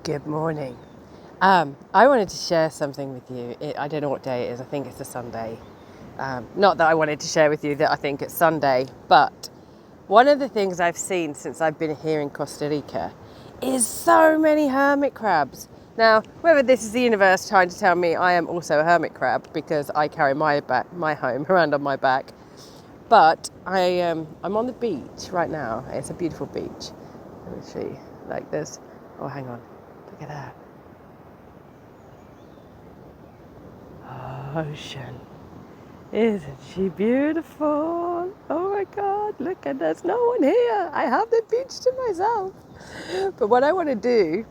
Good morning. I wanted to share something with you. I don't know what day it is. I think it's a Sunday. Not that I wanted to share with you that I think it's Sunday, but one of the things I've seen since I've been here in Costa Rica is so many hermit crabs. Now, whether this is the universe trying to tell me I am also a hermit crab because I carry my home around on my back, but I'm on the beach right now. It's a beautiful beach. Let me show you. Like there's, oh, hang on. Look at that. Ocean. Isn't she beautiful? Oh my God, look, and there's no one here. I have the beach to myself. But what I want to do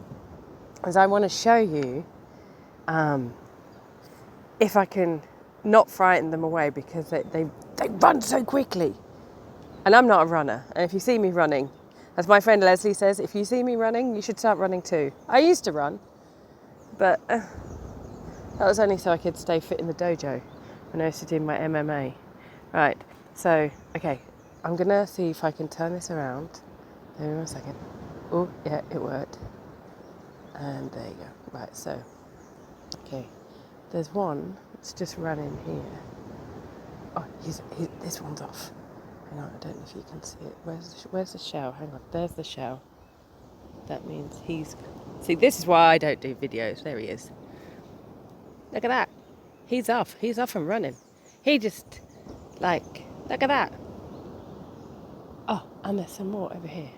is I want to show you if I can not frighten them away because they run so quickly. And I'm not a runner. And if you see me running, as my friend Leslie says, if you see me running, you should start running too. I used to run, but that was only so I could stay fit in the dojo when I used to do my MMA. Right, so, okay, I'm gonna see if I can turn this around. Give me 1 second. Oh, yeah, it worked. And there you go. Right, so, okay, there's one that's just running here. Oh, this one's off. Hang on, I don't know if you can see it. Where's the shell? Hang on, there's the shell. That means he's... See, this is why I don't do videos. There he is. Look at that. He's off and running. He just, like, look at that. Oh, and there's some more over here.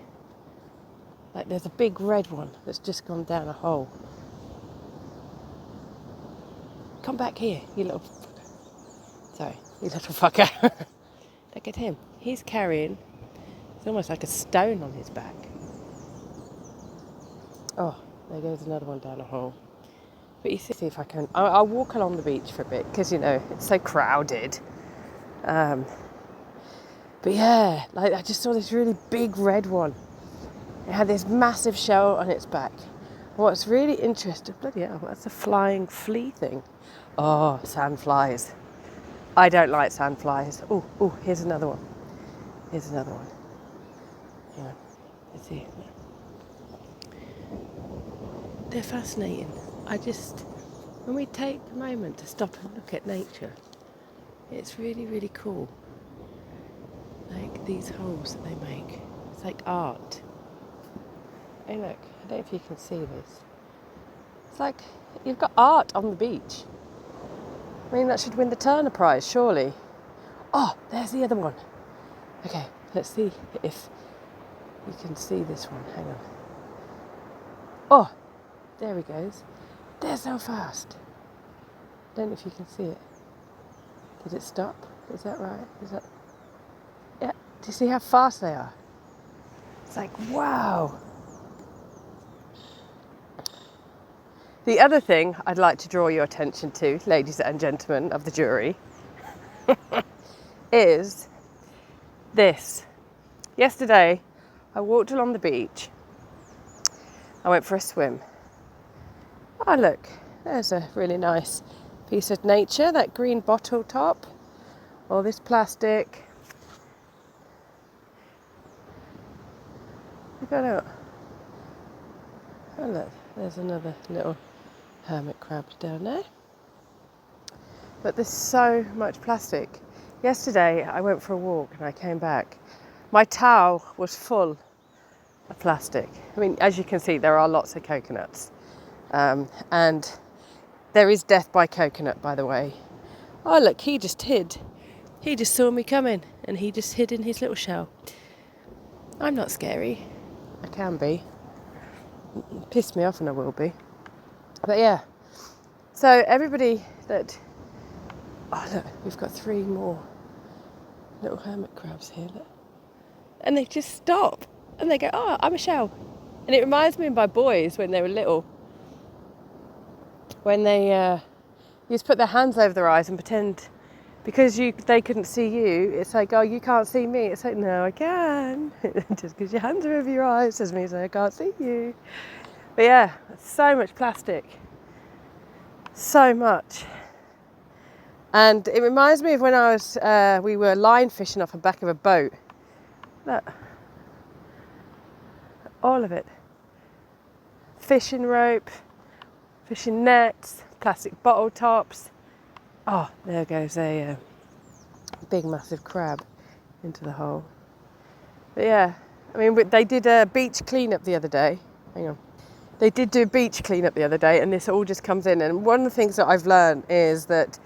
Like, there's a big red one that's just gone down a hole. Come back here, you little fucker. Sorry, you little fucker. Look at him. He's carrying, it's almost like a stone on his back. Oh, there goes another one down a hole. But you see if I can, I'll walk along the beach for a bit because, you know, it's so crowded. But yeah, like I just saw this really big red one. It had this massive shell on its back. What's really interesting, bloody hell, that's a flying flea thing. Oh, sandflies. I don't like sandflies. Oh, here's another one. Here's another one. Yeah, let's see. They're fascinating. When we take a moment to stop and look at nature, it's really, really cool. Like these holes that they make. It's like art. Hey look, I don't know if you can see this. It's like you've got art on the beach. I mean, that should win the Turner Prize, surely. Oh, there's the other one. Okay, let's see if you can see this one. Hang on. Oh, there he goes. They're so fast. I don't know if you can see it. Did it stop? Is that right? Yeah, do you see how fast they are? It's like, wow. The other thing I'd like to draw your attention to, ladies and gentlemen of the jury, is this. Yesterday, I walked along the beach. I went for a swim. Oh, look, there's a really nice piece of nature, that green bottle top, all this plastic. Look at that. Oh, look, there's another little hermit crab down there. But there's so much plastic. Yesterday, I went for a walk and I came back. My towel was full of plastic. I mean, as you can see, there are lots of coconuts. And there is death by coconut, by the way. Oh, look, he just hid. He just saw me coming and he just hid in his little shell. I'm not scary. I can be. Piss me off and I will be. But yeah. So everybody that... Oh, look, we've got 3 more little hermit crabs here. Look. And they just stop. And they go, oh, I'm a shell. And it reminds me of my boys when they were little. When they used to put their hands over their eyes and pretend, because they couldn't see you, it's like, oh, you can't see me. It's like, no, I can. Just because your hands are over your eyes doesn't mean I can't see you. But yeah, so much plastic. So much. And it reminds me of when we were line fishing off the back of a boat. Look. All of it. fishing rope, fishing nets, plastic bottle tops. Oh, there goes a big massive crab into the hole. But yeah, I mean, they did a beach cleanup the other day. Hang on. They did do a beach cleanup the other day, and this all just comes in. And one of the things that I've learned is that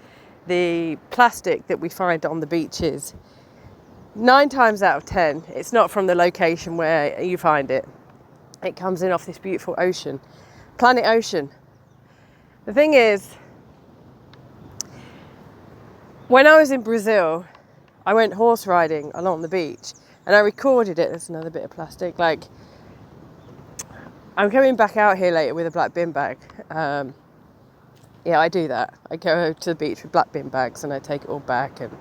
the plastic that we find on the beaches, 9 times out of 10, it's not from the location where you find it. It comes in off this beautiful ocean, planet ocean. The thing is, when I was in Brazil, I went horse riding along the beach and I recorded it. There's another bit of plastic. Like, I'm coming back out here later with a black bin bag. Yeah, I do that. I go to the beach with black bin bags and I take it all back, and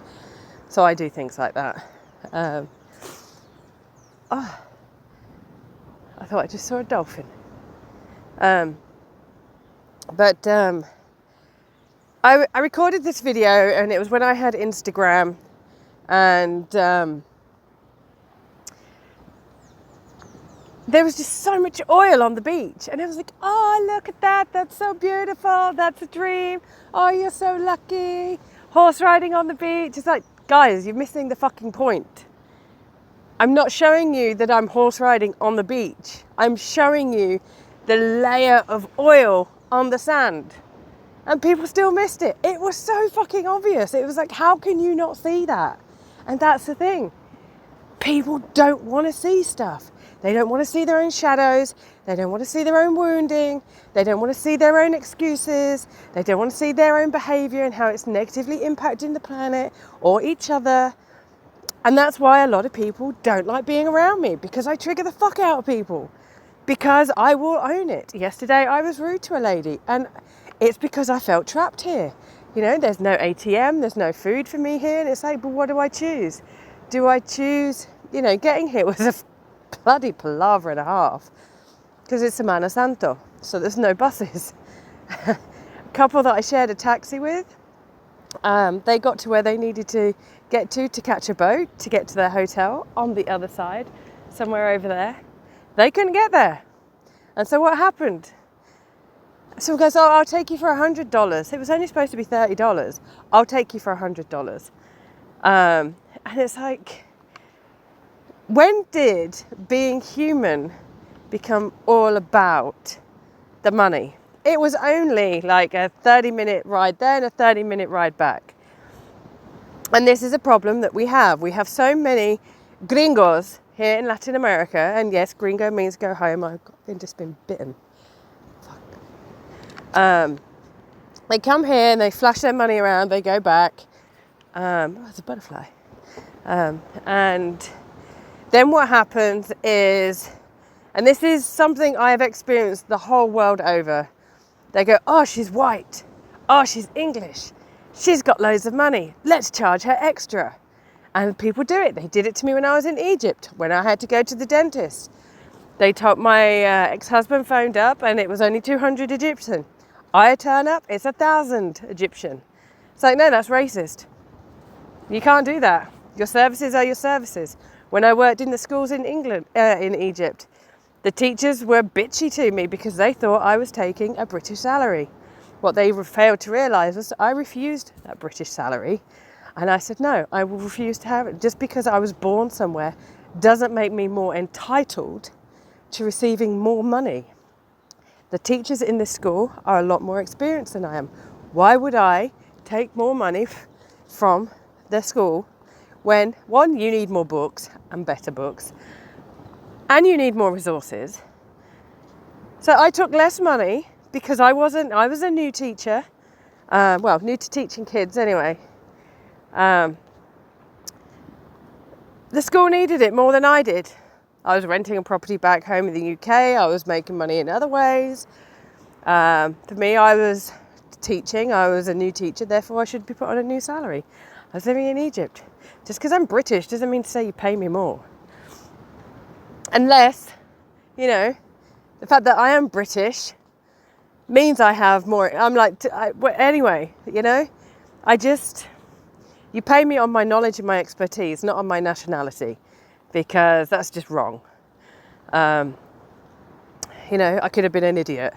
so I do things like that. I thought I just saw a dolphin. I recorded this video, and it was when I had Instagram, and there was just so much oil on the beach, and I was like, oh, look at that, that's so beautiful, that's a dream, oh, you're so lucky, horse riding on the beach. It's like, guys, you're missing the fucking point. I'm not showing you that I'm horse riding on the beach. I'm showing you the layer of oil on the sand. And people still missed it. It was so fucking obvious. It was like, how can you not see that? And that's the thing. People don't want to see stuff. They don't want to see their own shadows. They don't want to see their own wounding. They don't want to see their own excuses. They don't want to see their own behaviour and how it's negatively impacting the planet or each other. And that's why a lot of people don't like being around me, because I trigger the fuck out of people. Because I will own it. Yesterday I was rude to a lady, and it's because I felt trapped here. You know, there's no ATM, there's no food for me here. And it's like, but what do I choose? Do I choose, you know, getting here was a bloody palaver and a half, because it's Semana Santo, so there's no buses. A couple that I shared a taxi with, they got to where they needed to get to catch a boat to get to their hotel on the other side, somewhere over there. They couldn't get there. And so what happened? Someone goes, oh, I'll take you for $100. It was only supposed to be $30. I'll take you for $100. And it's like, when did being human become all about the money? It was only like a 30-minute ride there and a 30-minute ride back. And this is a problem that we have. We have so many gringos here in Latin America. And yes, gringo means go home. I've just been bitten. Fuck. They come here and they flash their money around. They go back. Oh, it's a butterfly. And then what happens is, and this is something I have experienced the whole world over. They go, oh, she's white. Oh, she's English. She's got loads of money. Let's charge her extra. And people do it. They did it to me when I was in Egypt, when I had to go to the dentist. They told my ex-husband phoned up and it was only 200 Egyptian. I turn up, it's 1,000 Egyptian. It's like, no, that's racist. You can't do that. Your services are your services. When I worked in the schools in in Egypt, the teachers were bitchy to me because they thought I was taking a British salary. What they failed to realise was I refused that British salary. And I said, no, I will refuse to have it. Just because I was born somewhere doesn't make me more entitled to receiving more money. The teachers in this school are a lot more experienced than I am. Why would I take more money from the school when, one, you need more books and better books, and you need more resources? So I took less money because I was a new teacher, new to teaching kids anyway. The school needed it more than I did. I was renting a property back home in the UK. I was making money in other ways. For me, I was teaching. I was a new teacher, therefore I should be put on a new salary. I was living in Egypt. Just because I'm British doesn't mean to say you pay me more. Unless, you know, the fact that I am British means I have more. I'm like, anyway, you know, you pay me on my knowledge and my expertise, not on my nationality, because that's just wrong. You know, I could have been an idiot,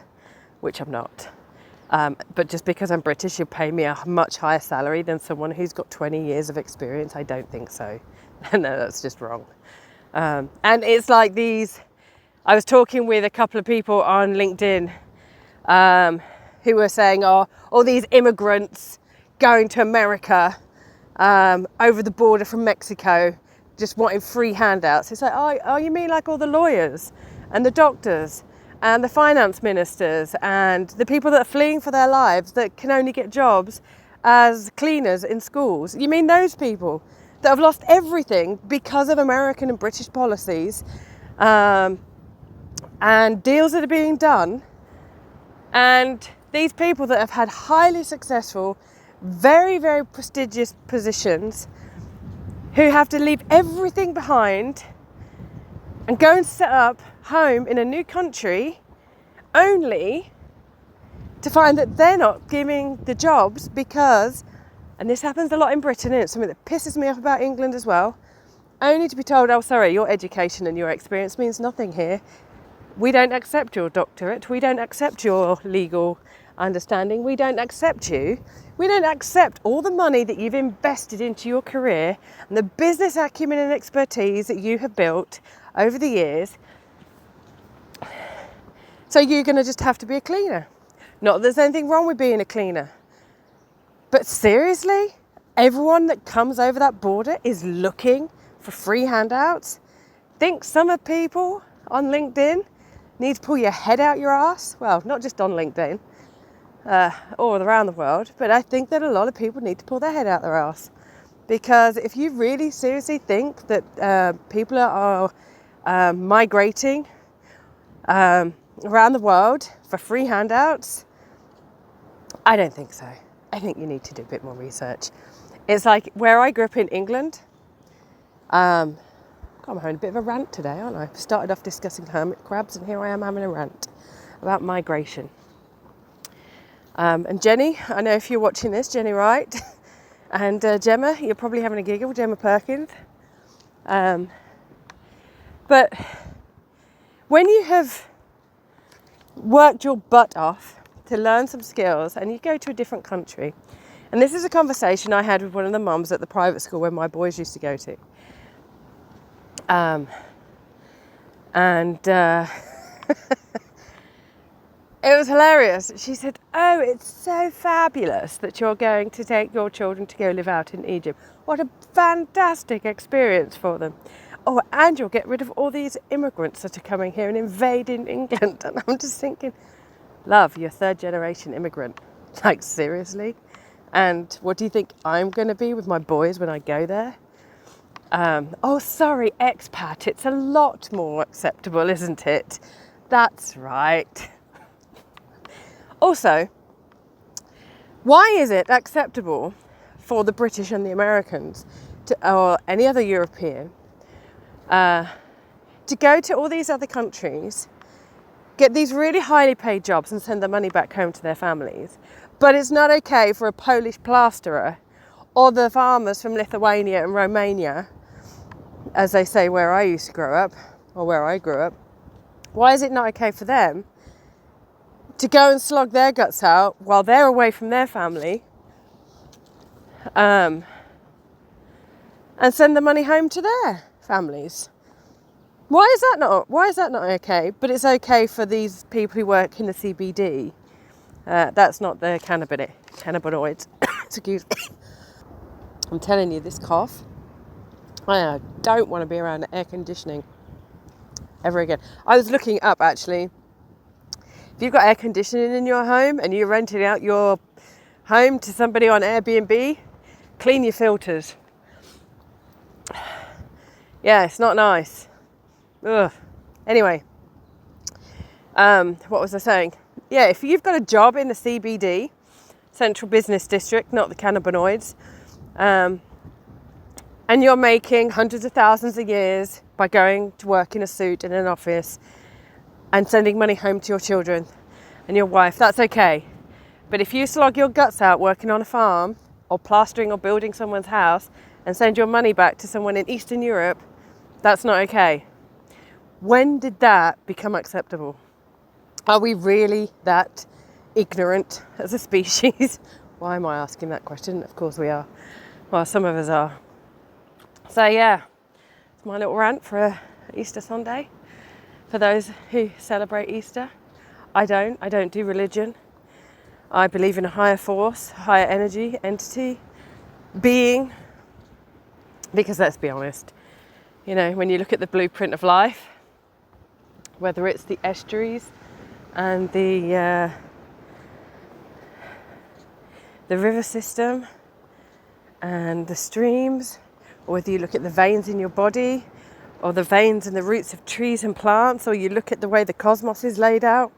which I'm not. But just because I'm British, you'll pay me a much higher salary than someone who's got 20 years of experience. I don't think so. No, that's just wrong. And it's like I was talking with a couple of people on LinkedIn who were saying, oh, all these immigrants going to America over the border from Mexico, just wanting free handouts. It's like, oh, you mean like all the lawyers and the doctors and the finance ministers and the people that are fleeing for their lives that can only get jobs as cleaners in schools? You mean those people that have lost everything because of American and British policies and deals that are being done? And these people that have had highly successful, very, very prestigious positions, who have to leave everything behind and go and set up home in a new country, only to find that they're not giving the jobs because, and this happens a lot in Britain, and it's something that pisses me off about England as well, only to be told, oh, sorry, your education and your experience means nothing here. We don't accept your doctorate. We don't accept your legal understanding. We don't accept you. We don't accept all the money that you've invested into your career and the business acumen and expertise that you have built over the years. So you're going to just have to be a cleaner. Not that there's anything wrong with being a cleaner. But seriously, everyone that comes over that border is looking for free handouts. Think some of people on LinkedIn need to pull your head out your ass. Well, not just on LinkedIn, all around the world, but I think that a lot of people need to pull their head out their ass. Because if you really seriously think that people are migrating around the world for free handouts, I don't think so. I think you need to do a bit more research. It's like where I grew up in England. I'm having a bit of a rant today, aren't I? Started off discussing hermit crabs, and here I am having a rant about migration. And Jenny, I know if you're watching this, Jenny Wright, and Gemma, you're probably having a giggle, Gemma Perkins. But when you have worked your butt off to learn some skills and you go to a different country, and this is a conversation I had with one of the mums at the private school where my boys used to go to. It was hilarious. She said, oh, it's so fabulous that you're going to take your children to go live out in Egypt. What a fantastic experience for them. Oh, and you'll get rid of all these immigrants that are coming here and invading England. And I'm just thinking, love, you're third generation immigrant. Like, seriously? And what do you think I'm going to be with my boys when I go there? Oh, sorry, expat. It's a lot more acceptable, isn't it? That's right. Also, why is it acceptable for the British and the Americans or any other European to go to all these other countries, get these really highly paid jobs and send their money back home to their families, but it's not okay for a Polish plasterer or the farmers from Lithuania and Romania, as they say where I used to grow up, or where I grew up? Why is it not okay for them to go and slog their guts out while they're away from their family and send the money home to their families? Why is that not okay? But it's okay for these people who work in the CBD. That's not the cannabinoids. Excuse me. I'm telling you, this cough, I don't want to be around air conditioning ever again. I was looking up, actually, if you've got air conditioning in your home and you're renting out your home to somebody on Airbnb, clean your filters. Yeah, it's not nice. Ugh. Anyway, what was I saying? Yeah, if you've got a job in the CBD, Central Business District, not the cannabinoids, and you're making hundreds of thousands a year by going to work in a suit in an office and sending money home to your children and your wife, that's okay. But if you slog your guts out working on a farm or plastering or building someone's house and send your money back to someone in Eastern Europe, that's not okay. When did that become acceptable? Are we really that ignorant as a species? Why am I asking that question? Of course we are. Well, some of us are. So yeah, it's my little rant for Easter Sunday. For those who celebrate Easter, I don't do religion. I believe in a higher force, higher energy, entity, being. Because let's be honest, you know, when you look at the blueprint of life, whether it's the estuaries and the river system and the streams, or whether you look at the veins in your body, or the veins and the roots of trees and plants, or you look at the way the cosmos is laid out,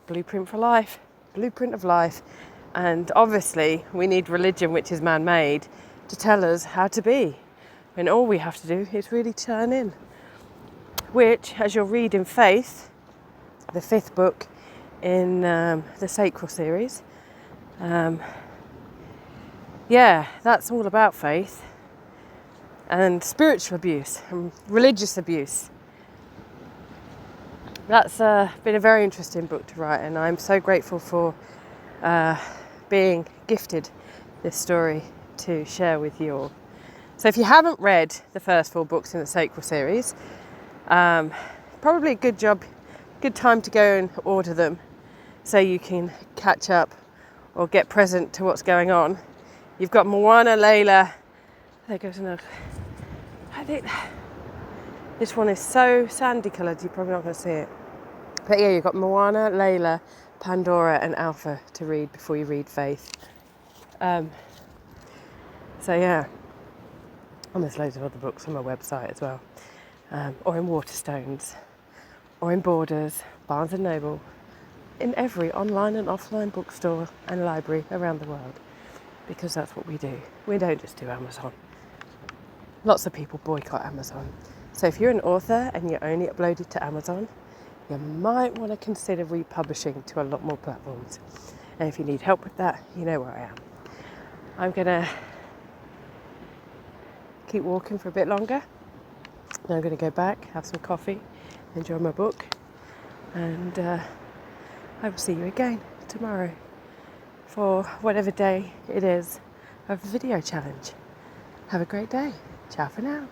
blueprint for life, blueprint of life. And obviously we need religion, which is man-made, to tell us how to be. And all we have to do is really turn in. Which, as you'll read in Faith, the 5th book in the Sacral series, that's all about faith and spiritual abuse and religious abuse. That's been a very interesting book to write, and I'm so grateful for being gifted this story to share with you all. So if you haven't read the first 4 books in the Sacral series, probably a good time to go and order them so you can catch up or get present to what's going on. You've got Moana, Layla. There goes another. I think this one is so sandy coloured you're probably not going to see it. But yeah, you've got Moana, Layla, Pandora and Alpha to read before you read Faith. So yeah, and there's loads of other books on my website as well, or in Waterstones, or in Borders, Barnes and Noble, in every online and offline bookstore and library around the world, because that's what we do. We don't just do Amazon. Lots of people boycott Amazon. So if you're an author and you only upload it to Amazon, you might want to consider republishing to a lot more platforms. And if you need help with that, you know where I am. I'm going to keep walking for a bit longer. Then I'm going to go back, have some coffee, enjoy my book, and I will see you again tomorrow for whatever day it is of the video challenge. Have a great day. Ciao for now.